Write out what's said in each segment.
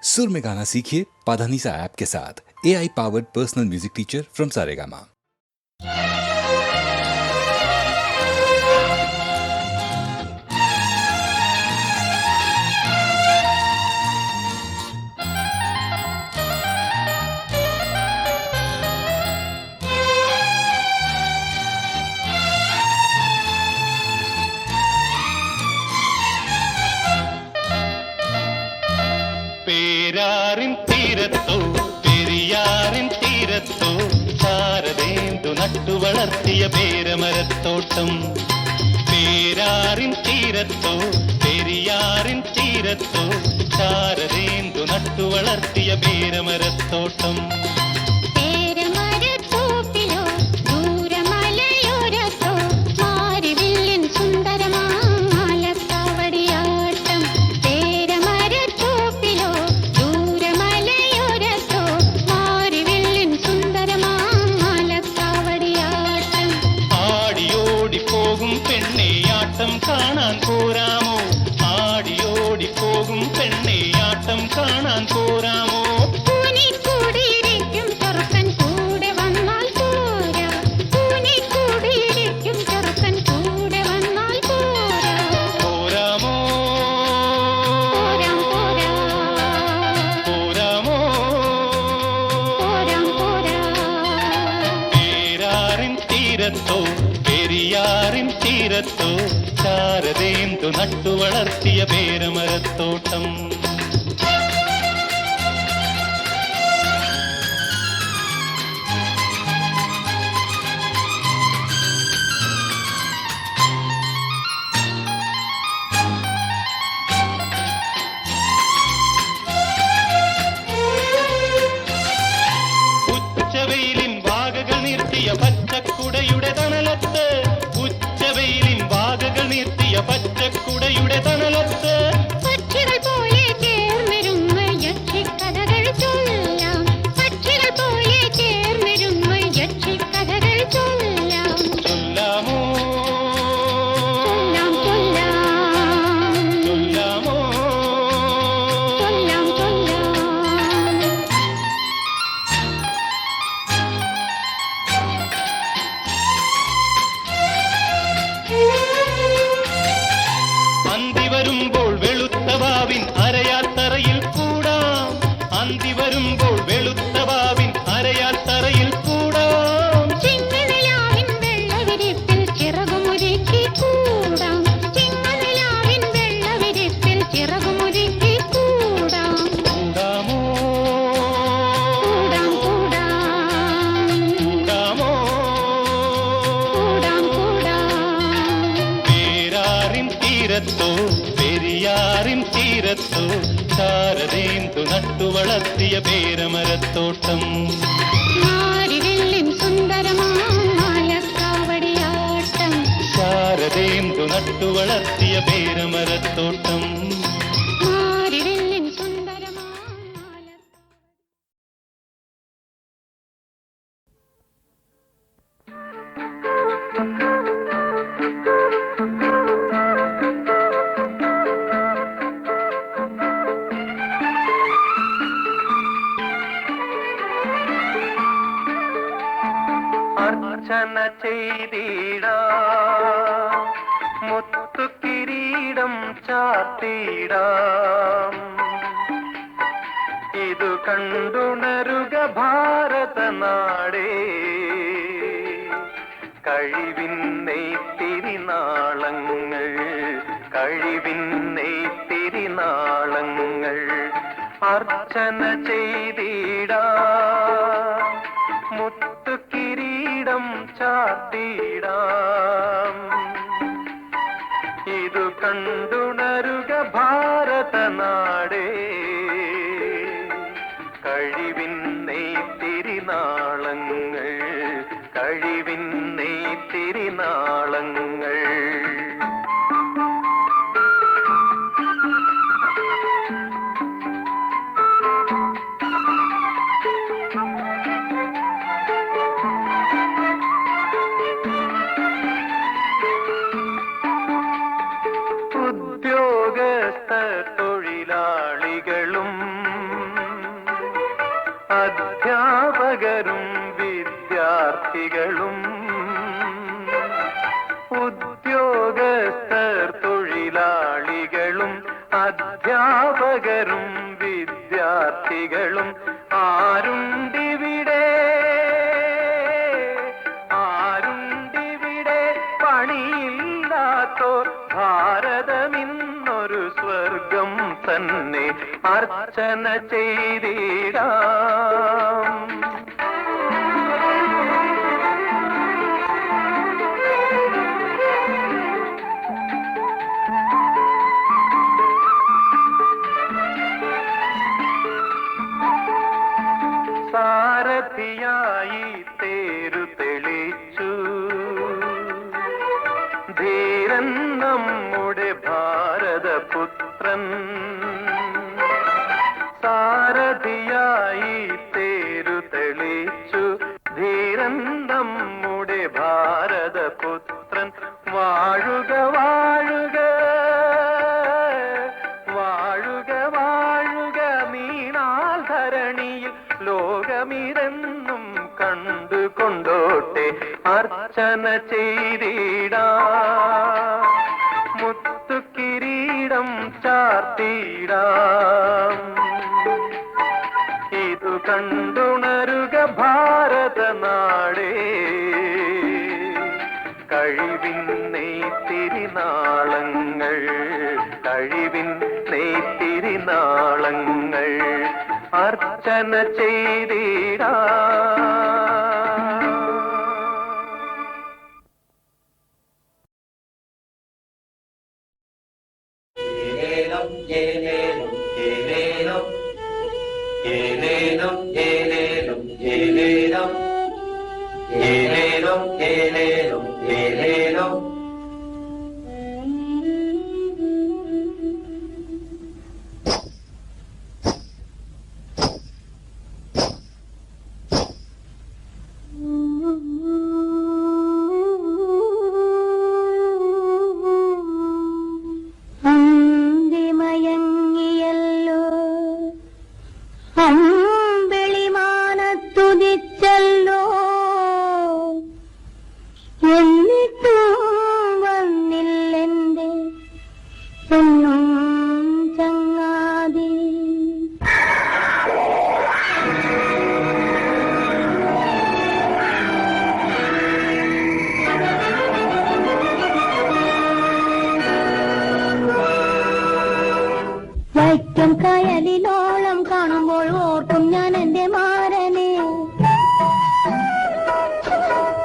सुर में गाना सीखिए पाधानीसा ऐप के साथ। AI powered personal music teacher from Saregama. പേരാറിൻ തീരത്തോ പെരിയാറിൻ തീരത്തോ ശാരദേന്ദു നട്ടു വളർത്തിയ പേരമരത്തോട്ടം. പേരാറിൻ തീരത്തോ പെരിയാറിൻ തീരത്തോ ശാരദേന്ദു നട്ടു വളർത്തിയ പേരമരത്തോട്ടം. കാണാൻ പോരാമോ, ആടിയോടി പോകും പെണ്ണെ ആട്ടം കാണാൻ പോരാമോ. പൂനിക്കൂടിയിരിക്കും ചെറുക്കൻ കൂടെ വന്നാൽ പോരാ, പൂനിക്കൂടിയിരിക്കും ചെറുക്കൻ കൂടെ വന്നാൽ പോരാ. പോരാമോ പോരാം പോരാ, പോരാമോ പോരാം പോരാ. പേരാറിൻ തീരത്തോ പെരിയാറിൻ തീരത്തോ ശാരദേന്ദു നട്ടു വളർത്തിയ പേരമരത്തോട്ടം. ഉച്ചവെയിലിൻ വാകകൾ നിർത്തിയ പച്ചക്കുടയുടെ തണലത്ത്, ഉച്ചവെയിലിൻ വാകകൾ നിർത്തിയ പച്ചക്കുടയുടെ തണലത്ത് പക്ഷികൾ പോലെ ചേർന്നിരുന്ന് യക്ഷിക്കഥകൾ ചൊല്ലാം, പക്ഷികൾ പോലെ ചേർന്നിരുന്ന് യക്ഷിക്കഥകൾ ചൊല്ലാം. ചൊല്ലാമോ ചൊല്ലാം ചൊല്ലാം, ചൊല്ലാമോ. ചൊല്ലാം ചൊല്ലാം. അന്തി വരുമ്പോൾ വെളുത്ത വാവിൻ അരയാത്തറയിൽ കൂടാം, അന്തി വരുമ്പോൾ വെളുത്ത വാവിൻ അരയാത്തറയിൽ കൂടാം. ചിങ്ങനിലാവിൻ വെള്ളവിരിപ്പിൽ ചിറകുമുരുക്കി കൂടാം, ചിങ്ങനിലാവിൻ വെള്ളവിരിപ്പിൽ ചിറകുമുരുക്കി കൂടാം. കൂടാമോ കൂടാം കൂടാം, കൂടാമോ. കൂടാം കൂടാം. പേരാറിൻ തീരത്തോ പെരിയാറിൻ തീരത്തോ ശാരദേന്ദു നട്ടു വളർത്തിയ പേരമരത്തോട്ടം. മാരിവില്ലിൻ സുന്ദരമാം മാലക്കാവടിയാട്ടം, ശാരദേന്ദു നട്ടു വളർത്തിയ പേരമരത്തോട്ടം. മാരിവില്ലിൻ സുന്ദരമാം മാല. അർച്ചന ചെയ്തിടാ മുത്തു കിരീടം ചാർത്തിടാം, ഇതു കണ്ടുണരുക ഭാരതനാടേ. കഴിവിൻ നെയ്ത്തിരിനാളങ്ങൾ, കഴിവിൻ നെയ്ത്തിരിനാളങ്ങൾ. അർച്ചന ചെയ്തിടാ മുത്തു കിരീടം ചാർത്തിടാം, ഇതു കണ്ടുണരുക ഭാരതനാടേ. കഴിവിൻ നെയ്ത്തിരിനാളങ്ങൾ, കഴിവിൻ നെയ്ത്തിരിനാളങ്ങൾ. ഉദ്യോഗസ്ഥ തൊഴിലാളികളും വിദ്യാർത്ഥികളും ആരുണ്ടിവിടെ ആരുണ്ടിവിടെ പണിയില്ലാത്തോർ ഭാരതമിന്നൊരു സ്വർഗം തന്നെ അർച്ചന ചെയ്തിടാം. സാരഥിയായി തേരു തെളിച്ചു ധീരൻ നമ്മുടെ ഭാരതപുത്രൻ. സാരഥിയായി തേരു തെളിച്ചു ധീരൻ നമ്മുടെ ഭാരതപുത്രൻ. വാഴുക വാഴുക വാഴുക വാഴുക നീണാൽ ധരണിയിൽ ലോകമിരെന്നും കണ്ടുകൊണ്ടോട്ടെ അർച്ചന ചെയ്തിടാം. മുത്തുകിരീടം ചാർത്തിടാം. ഇതു കണ്ടുണരുക ഭാരതനാടേ കഴിവിൻ നെയ്ത്തിരിനാളങ്ങൾ കഴിവിൻ നെയ്ത്തിരിനാളങ്ങൾ അർച്ചന ചെയ്തിടാം. കയലിലോളം കാണുമ്പോൾ ഓർക്കും ഞാൻ എന്റെ മാരനെ.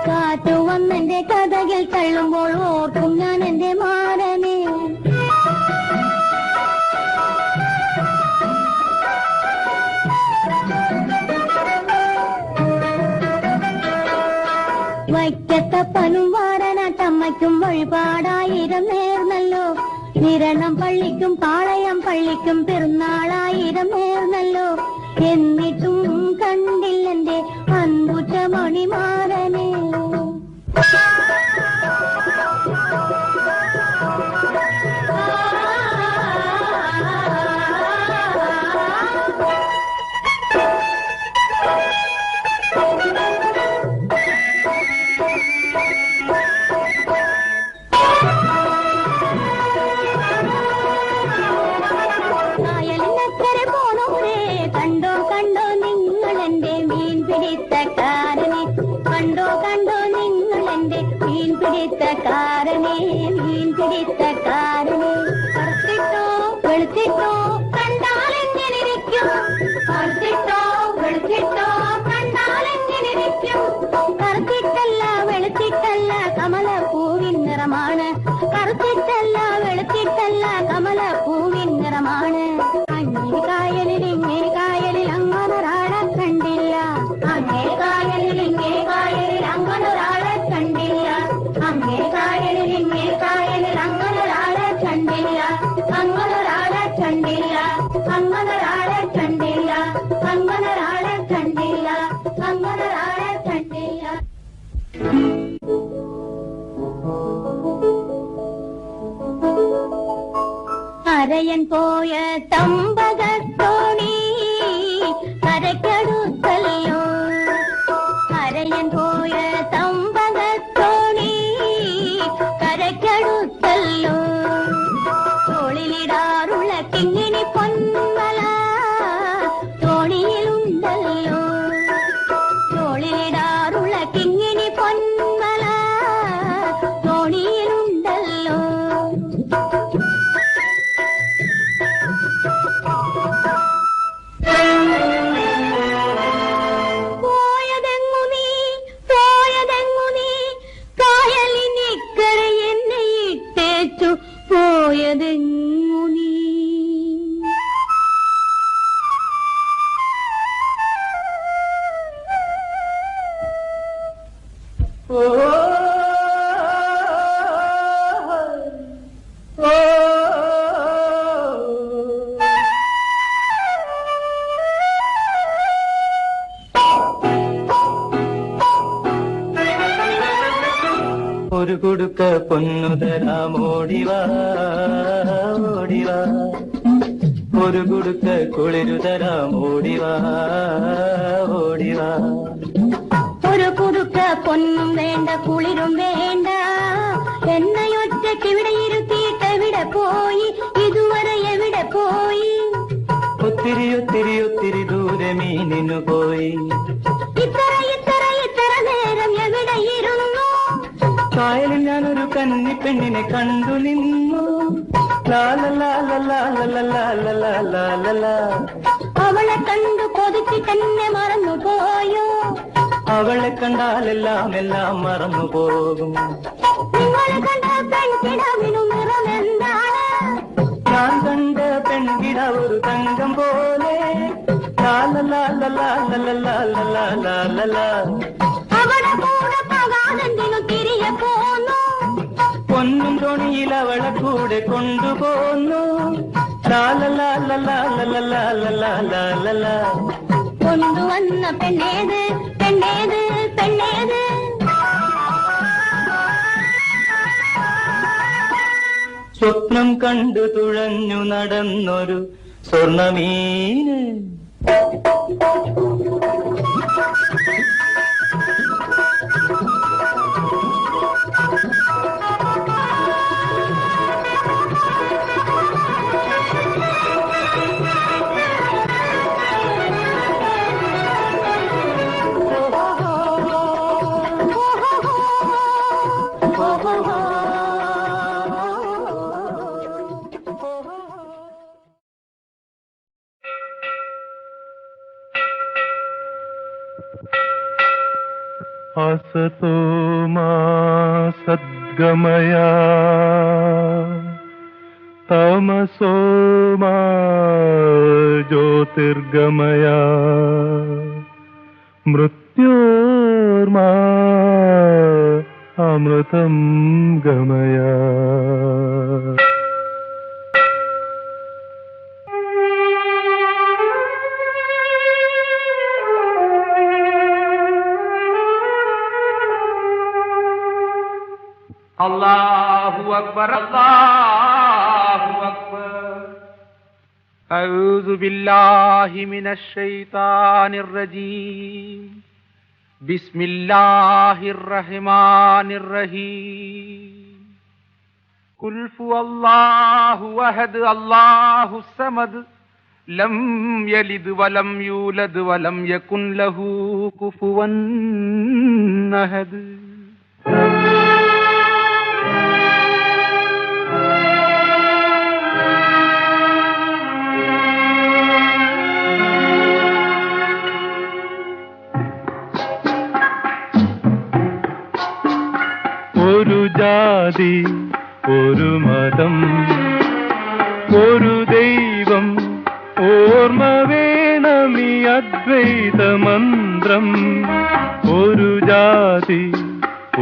കാറ്റു വന്നെന്റെ കഥകൾ തള്ളുമ്പോൾ ഓർക്കും ഞാൻ എന്റെ മാരനെ. വൈക്കത്തപ്പനും വാരനാട്ടമ്മയ്ക്കും വഴിപാടായിരം നേർന്നല്ലോ. നിരണം പള്ളിക്കും പാളയം പള്ളിക്കും പെരുന്നാളായിരം നേർന്നല്ലോ. എന്നിട്ടും കണ്ടില്ലെന്റെ അൻപുറ്റ മണിമാരനെ. കായലിനക്കരെ കുടുക്ക പൊന്നു തരാം ഓടിവാ ഓടിവാ, ഒരു കുടുക്ക കുളിരു തരാം ഓടിവാ ഓടിവാ. ഒരു കുടുക്ക പൊന്നും വേണ്ട കുളിരും വേണ്ട, എന്നയൊറ്റയ്ക്ക് ഇവിടെ ഇരുത്തിയിട്ട് എവിടെ പോയി, ഇതുവരെ എവിടെ പോയി? ഒത്തിരി ഒത്തിരി ഒത്തിരി ദൂരെ മീനിനു പോയി. ഇത്ര ഇത്ര ഇത്ര നേരം എവിടെ ഇരുന്നു? കായലിൽ ഞാനൊരു കന്നി പെണ്ണിനെ കണ്ടു നിന്നു. അവളെ കണ്ടു കൊതിച്ച് തന്നെ മറന്നു പോയോ? അവളെ കണ്ടാലെല്ലാം എല്ലാം മറന്നു പോകും. നിങ്ങൾ കണ്ട പെൺകിടാവിനു നിറം എന്താണ്? ഞാൻ കണ്ട പെൺകിട ഒരു തങ്കം പോലെ. അവളെ കൂടെ പകാതെന്തിനു തിരികെ പോന്നു? പൊന്നും തോണിയിൽ അവളെ കൂടെ കൊണ്ടുപോന്നു. കൊണ്ടുവന്ന പെണ്ണേത് പെണ്ണേത് പെണ്ണേത്? സ്വപ്നം കണ്ടു തുഴഞ്ഞു നടന്നൊരു സ്വർണമീന്. असतो मा सद्गमय तमसो मा ज्योतिर्गमय मृत्योर्मा अमृतं गमय. अल्लाहु अकबर अल्लाहु अकबर. अऊज़ु बिल्लाहि मिनश शैतानिर रजीम. बिस्मिल्लाहिर रहमानिर रहीम. कुल हुवल्लाहु अहद अल्लाहुस समद लम यलिद वलम यूलद वलम यकुन लहू कुफुवन अहद. ഒരു ജാതി ഒരു മതം ഒരു ദൈവം ഓർമ്മ വേണമീ അദ്വൈത മന്ത്രം. ഒരു ജാതി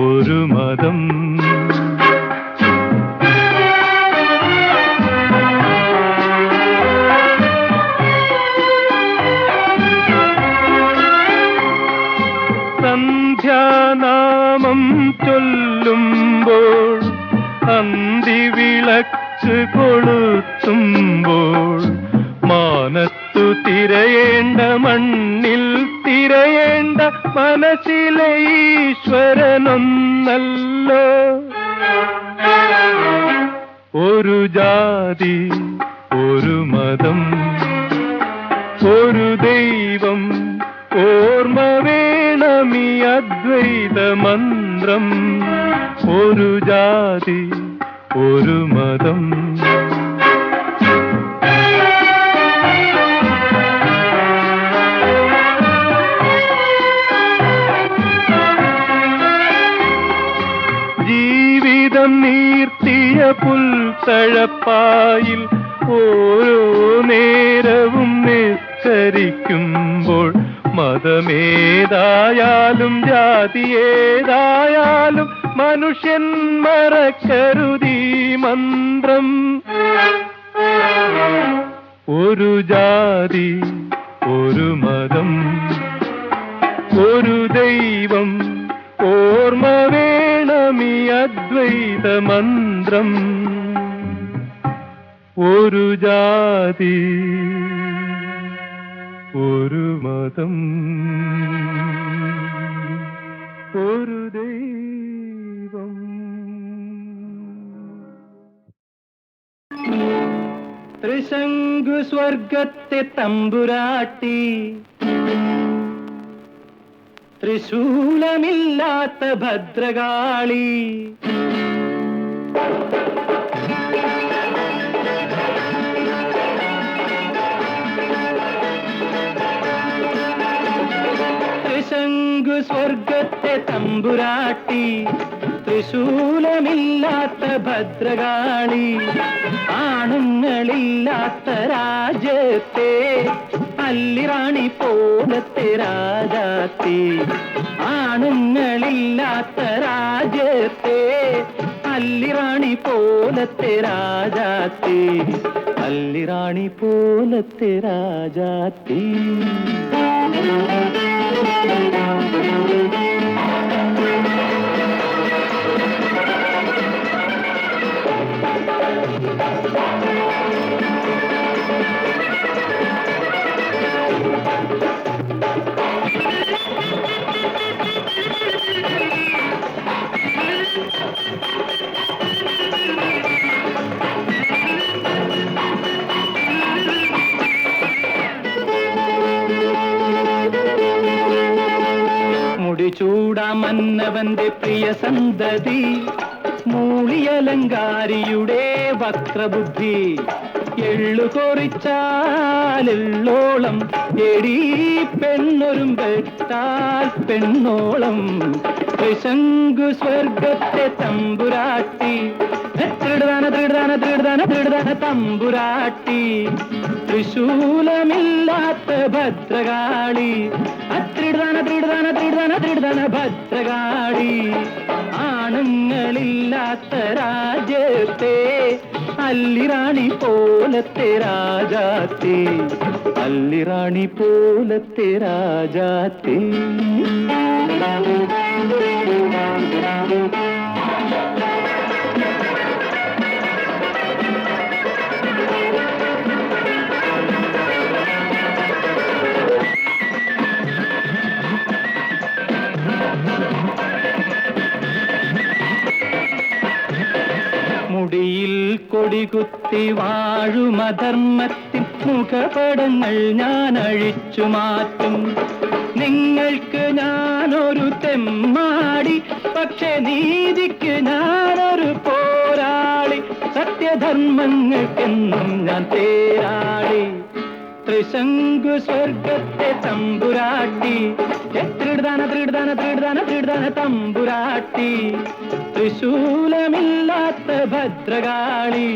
ഒരു മതം സന്ധ്യാനാമം ചൊല്ലുമ്പോൾ അന്തിവിളക്ക് കൊളുത്തുമ്പോൾ മാനത്തു തിരയേണ്ട മണ്ണിൽ തിരയേണ്ട മനസ്സിലെ ഈശ്വരനൊന്നല്ലോ. ഒരു ജാതി ഒരു മതം ഒരു ദൈവം ഓർമ്മ വേണമീ അദ്വൈത മന്ത്രം. ഒരു ജാതി ഒരു മതം. ജീവിതം നീർത്തിയ പുൽത്തഴപ്പായിൽ ഓരോ നേരവും നിസ്കരിക്കുമ്പോൾ മതമേതായാലും ജാതിയേതായാലും മനുഷ്യൻ മറക്കരുതീ മന്ത്രം. ഒരു ജാതി ഒരു മതം ഒരു ദൈവം ഓർമ്മ വേണം പാടാമി അദ്വൈത മന്ത്രം. ഒരു ജാതി ഒരു മതം ഒരു ദൈവം. ത്രിശങ്കു സ്വർഗത്തെ തമ്പുരാട്ടി, ത്രിശൂലമില്ലാത്ത ഭദ്രകാളി. ത്രിശങ്കു സ്വർഗത്തെ തമ്പുരാട്ടി, ത്രിശൂലമില്ലാത്ത ഭദ്രകാളി. ആണുങ്ങളില്ലാത്ത രാജ്യത്തെ അല്ലിറാണി പോലത്തെ രാജാത്തി. ആണുങ്ങളില്ലാത്ത രാജ്യത്തെ അല്ലിറാണി പോലത്തെ രാജാത്തി. അല്ലിറാണി പോലത്തെ രാജാത്തി. മുടിചൂടാ മന്നവന്റെ പ്രിയ സന്തതി, മൂളിയലങ്കാരിയുടെ വക്രബുദ്ധി. എള്ളു കൊറിച്ചാലെള്ളോളം, എടീ പെണ്ണൊരുമ്പെട്ടാൽ പെണ്ണോളം. ത്രിശങ്കു സ്വർഗത്തെ തമ്പുരാട്ടി, ത്രിടാന ത്രിടാന ത്രിടാന ത്രിടാന തമ്പുരാട്ടി. ത്രിശൂലമില്ലാത്ത ഭദ്രകാളി, അത്രിടാന ത്രിടാന ത്രിടാന ത്രിടാന ഭദ്രകാളി. ആണുങ്ങളില്ലാത്ത രാജ്യത്തെ അല്ലിറാണി പോലത്തെ രാജാത്തി. അല്ലിറാണി പോലത്തെ രാജാത്തി. മുടിയിൽ കൊടികുത്തി വാഴുമധർമ്മത്തിൻ മുഖപടങ്ങൾ ഞാൻ അഴിച്ചു മാറ്റും. നിങ്ങൾക്ക് ഞാനൊരു തെമ്മാടി, പക്ഷെ നീതിക്ക് ഞാനൊരു പോരാളി. സത്യധർമ്മങ്ങൾക്കെന്നും ഞാൻ തേരാളി. ത്രിശങ്കു സ്വർഗത്തെ തമ്പുരാട്ടി, ത്രിടാന ത്രിടാന ത്രിടാന ത്രിടാന തമ്പുരാട്ടി. ത്രിശൂലമില്ലാത്ത ഭദ്രകാളി,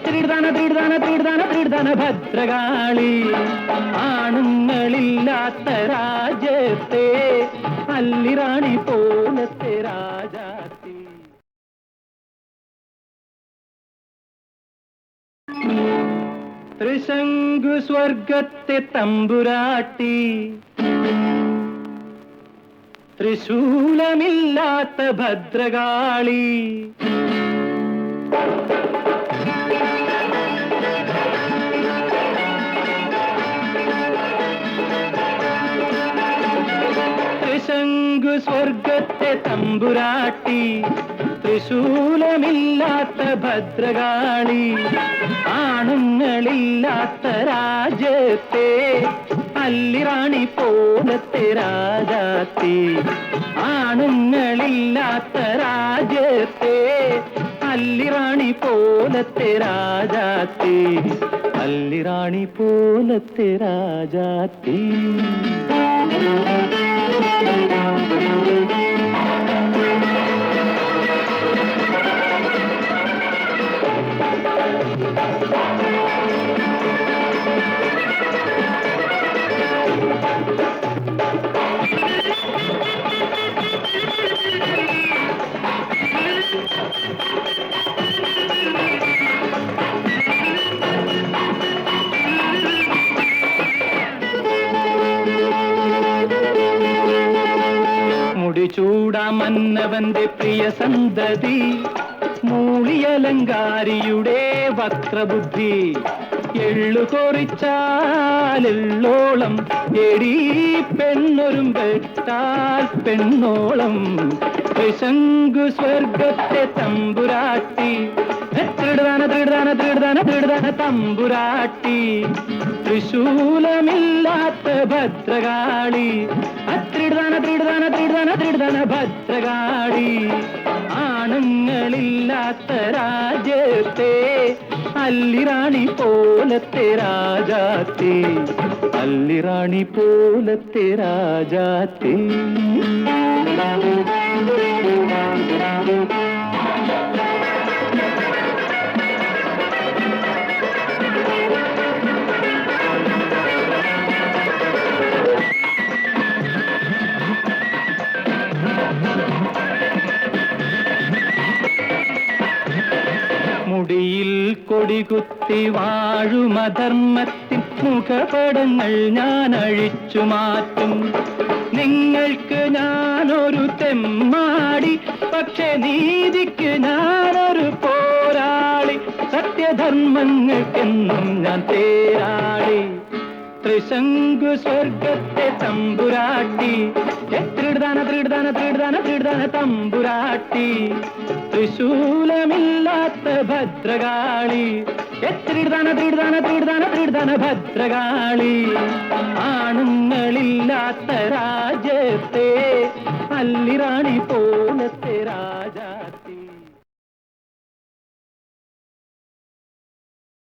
ത്രിടാന ത്രിടാന ത്രിടാന ത്രിടാന ഭദ്രകാളി. ആണുങ്ങളില്ലാത്ത രാജ്യത്തെ അല്ലിറാണി പോലത്തെ രാജാത്തി. ത്രിശങ്കു സ്വർഗത്തെ തമ്പുരാട്ടി, ത്രിശൂലമില്ലാത്ത ഭദ്രകാളി. ത്രിശങ്കു സ്വർഗത്തെ തമ്പുരാട്ടി, ത്രിശൂലമില്ലാത്ത ഭദ്രകാളി. ആണുങ്ങളില്ലാത്ത രാജ്യത്തെ അല്ലിറാണി പോലത്തെ രാജാത്തി. ആണുങ്ങളില്ലാത്ത രാജ്യത്തെ അല്ലിറാണി പോലത്തെ രാജാത്തി. അല്ലിറാണി പോലത്തെ രാജാത്തി. ചൂടാമന്നവന്റെ പ്രിയ സന്തതി മൂളിയലങ്കാരിയുടെ വക്രബുദ്ധി എള്ളു കൊറിച്ചാലെള്ളോളം എടീ പെണ്ണൊരുമ്പെട്ടാൽ പെണ്ണോളം ത്രിശങ്കു സ്വർഗത്തെ തമ്പുരാട്ടി തൃടുതാന തൃടുതാന തൃടുതാന തൃടുതാന തമ്പുരാട്ടി ത്രിശൂലമില്ലാത്ത ഭദ്രകാളി അത്രിടുതാന തൃടുതാന തൃടുതാന തൃടുതാന ഭദ്രകാളി ആണുങ്ങളില്ലാത്ത രാജ്യത്തെ അല്ലിറാണി പോലത്തെ രാജാത്തെ അല്ലിറാണി പോലത്തെ രാജാത്തെ മുടിയിൽ കൊടികുത്തി വാഴുമധർമ്മത്തിൻ മുഖപടങ്ങൾ ഞാൻ അഴിച്ചു മാറ്റും നിങ്ങൾക്ക് ഞാനൊരു തെമ്മാടി പക്ഷെ നീതിക്ക് ഞാനൊരു പോരാളി സത്യധർമ്മങ്ങൾക്കെന്നും ഞാൻ തേരാളി ത്രിശങ്കു സ്വർഗത്തെ തമ്പുരാട്ടി തൃടുതാന തൃടുതാന തൃടുതാന തൃടുതാന തമ്പുരാട്ടി ത്രിശൂലമില്ലാത്ത ഭദ്രകാളി തൃടുതാന തൃടുതാന തൃടുതാന തൃടുതാന ഭദ്രകാളി ആണുങ്ങളില്ലാത്ത രാജ്യത്തെ അല്ലിറാണി പോലത്തെ രാജാ